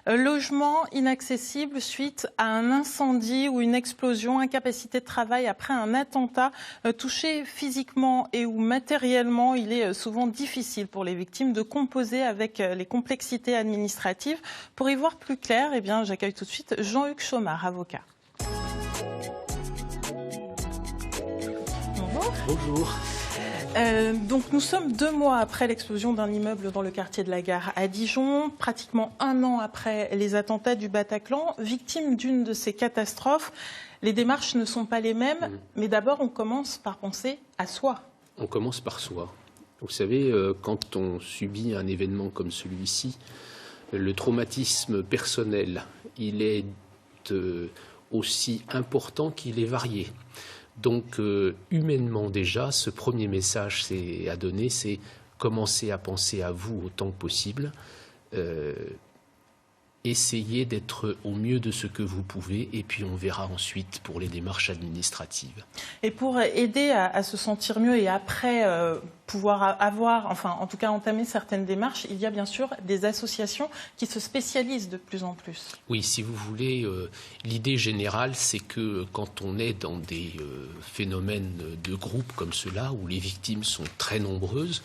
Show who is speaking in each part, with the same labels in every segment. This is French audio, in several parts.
Speaker 1: Logement inaccessible suite à un incendie ou une explosion, incapacité de travail après un attentat. Touché physiquement et ou matériellement, il est souvent difficile pour les victimes de composer avec les complexités administratives. Pour y voir plus clair, eh bien, j'accueille tout de suite Jean-Hugues Chaumard, avocat. Bonjour.
Speaker 2: Bonjour.
Speaker 1: Donc nous sommes 2 mois après l'explosion d'un immeuble dans le quartier de la Gare à Dijon, pratiquement 1 an après les attentats du Bataclan, victime d'une de ces catastrophes. Les démarches ne sont pas les mêmes, mais d'abord on commence par penser à soi.
Speaker 2: On commence par soi. Vous savez, quand on subit un événement comme celui-ci, le traumatisme personnel, il est aussi important qu'il est varié. Donc, humainement déjà, ce premier message à donner, c'est commencer à penser à vous autant que possible. Essayez d'être au mieux de ce que vous pouvez et puis on verra ensuite pour les démarches administratives.
Speaker 1: Et pour aider à se sentir mieux et après pouvoir avoir, enfin en tout cas entamer certaines démarches, il y a bien sûr des associations qui se spécialisent de plus en plus.
Speaker 2: Oui, si vous voulez, l'idée générale c'est que quand on est dans des phénomènes de groupe comme ceux-là où les victimes sont très nombreuses,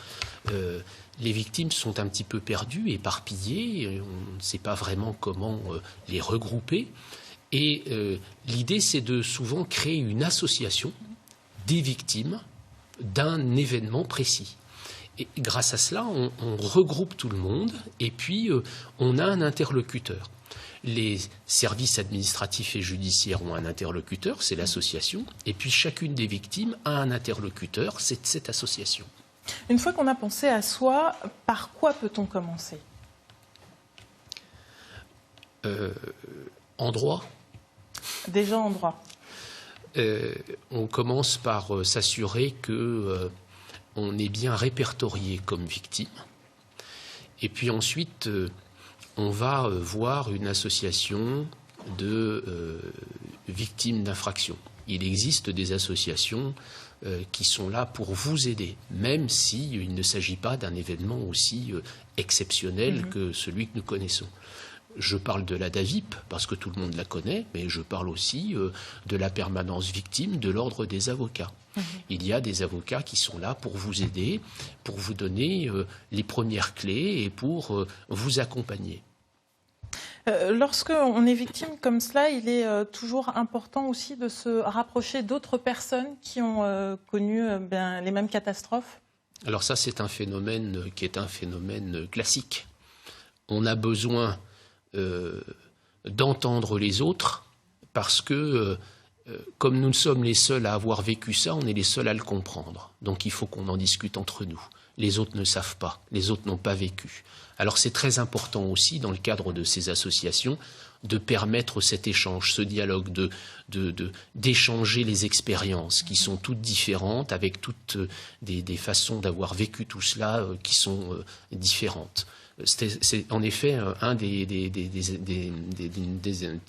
Speaker 2: les victimes sont un petit peu perdues, éparpillées, on ne sait pas vraiment comment les regrouper. Et l'idée, c'est de souvent créer une association des victimes d'un événement précis. Et grâce à cela, on regroupe tout le monde et puis on a un interlocuteur. Les services administratifs et judiciaires ont un interlocuteur, c'est l'association, et puis chacune des victimes a un interlocuteur, c'est cette association.
Speaker 1: Une fois qu'on a pensé à soi, par quoi peut-on commencer ?
Speaker 2: En droit.
Speaker 1: Déjà en droit.
Speaker 2: On commence par s'assurer qu'on est bien répertorié comme victime. Et puis ensuite, on va voir une association de victimes d'infraction. Il existe des associations qui sont là pour vous aider, même s'il ne s'agit pas d'un événement aussi exceptionnel que celui que nous connaissons. Je parle de la DAVIP, parce que tout le monde la connaît, mais je parle aussi de la permanence victime de l'ordre des avocats. Il y a des avocats qui sont là pour vous aider, pour vous donner les premières clés et pour vous accompagner.
Speaker 1: Lorsqu'on est victime comme cela, il est toujours important aussi de se rapprocher d'autres personnes qui ont connu les mêmes catastrophes.
Speaker 2: Alors ça, c'est un phénomène qui est un phénomène classique. On a besoin d'entendre les autres parce que, comme nous sommes les seuls à avoir vécu ça, on est les seuls à le comprendre. Donc il faut qu'on en discute entre nous. Les autres ne savent pas, les autres n'ont pas vécu. Alors c'est très important aussi, dans le cadre de ces associations, de permettre cet échange, ce dialogue, d'échanger les expériences qui sont toutes différentes, avec toutes des façons d'avoir vécu tout cela qui sont différentes. C'est en effet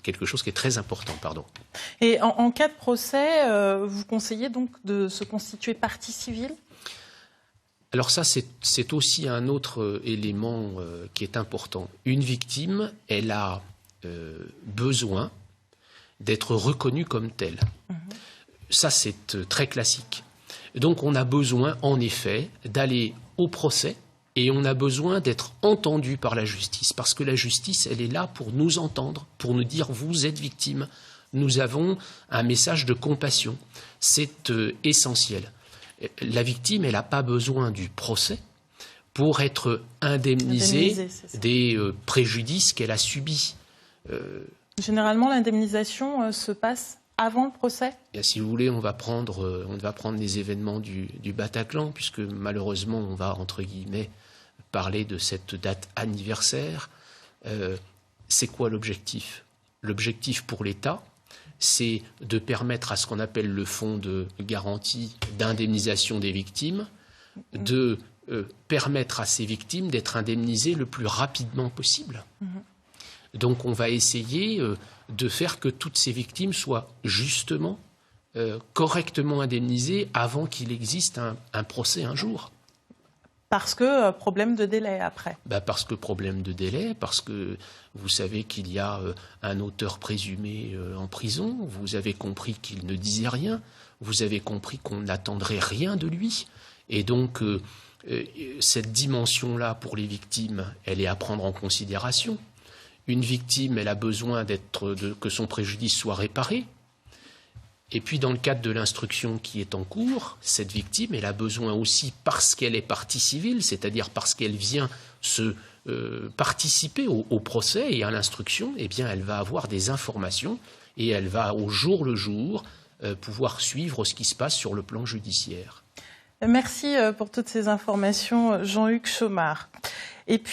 Speaker 2: quelque chose qui est très important. Pardon.
Speaker 1: Et en cas de procès, vous conseillez donc de se constituer partie civile ?
Speaker 2: Alors ça, c'est aussi un autre élément qui est important. Une victime, elle a besoin d'être reconnue comme telle. Ça, c'est très classique. Donc on a besoin, en effet, d'aller au procès et on a besoin d'être entendu par la justice. Parce que la justice, elle est là pour nous entendre, pour nous dire « vous êtes victime ». Nous avons un message de compassion. C'est essentiel. La victime, elle n'a pas besoin du procès pour être indemnisée des préjudices qu'elle a subis.
Speaker 1: Généralement, l'indemnisation se passe avant le procès ?
Speaker 2: Et si vous voulez, on va prendre les événements du Bataclan, puisque malheureusement, on va, entre guillemets, parler de cette date anniversaire. C'est quoi l'objectif ? L'objectif pour l'État, c'est de permettre à ce qu'on appelle le fonds de garantie d'indemnisation des victimes, de permettre à ces victimes d'être indemnisées le plus rapidement possible. Donc on va essayer de faire que toutes ces victimes soient justement, correctement indemnisées avant qu'il existe un procès un jour.
Speaker 1: Parce que problème de délai après.
Speaker 2: Parce que problème de délai, parce que vous savez qu'il y a un auteur présumé en prison, vous avez compris qu'il ne disait rien, vous avez compris qu'on n'attendrait rien de lui. Et donc, cette dimension-là, pour les victimes, elle est à prendre en considération. Une victime, elle a besoin que son préjudice soit réparé. Et puis, dans le cadre de l'instruction qui est en cours, cette victime, elle a besoin aussi, parce qu'elle est partie civile, c'est-à-dire parce qu'elle vient participer au procès et à l'instruction, eh bien, elle va avoir des informations et elle va, au jour le jour, pouvoir suivre ce qui se passe sur le plan judiciaire.
Speaker 1: Merci pour toutes ces informations, Jean-Hugues Chaumard. Et puis,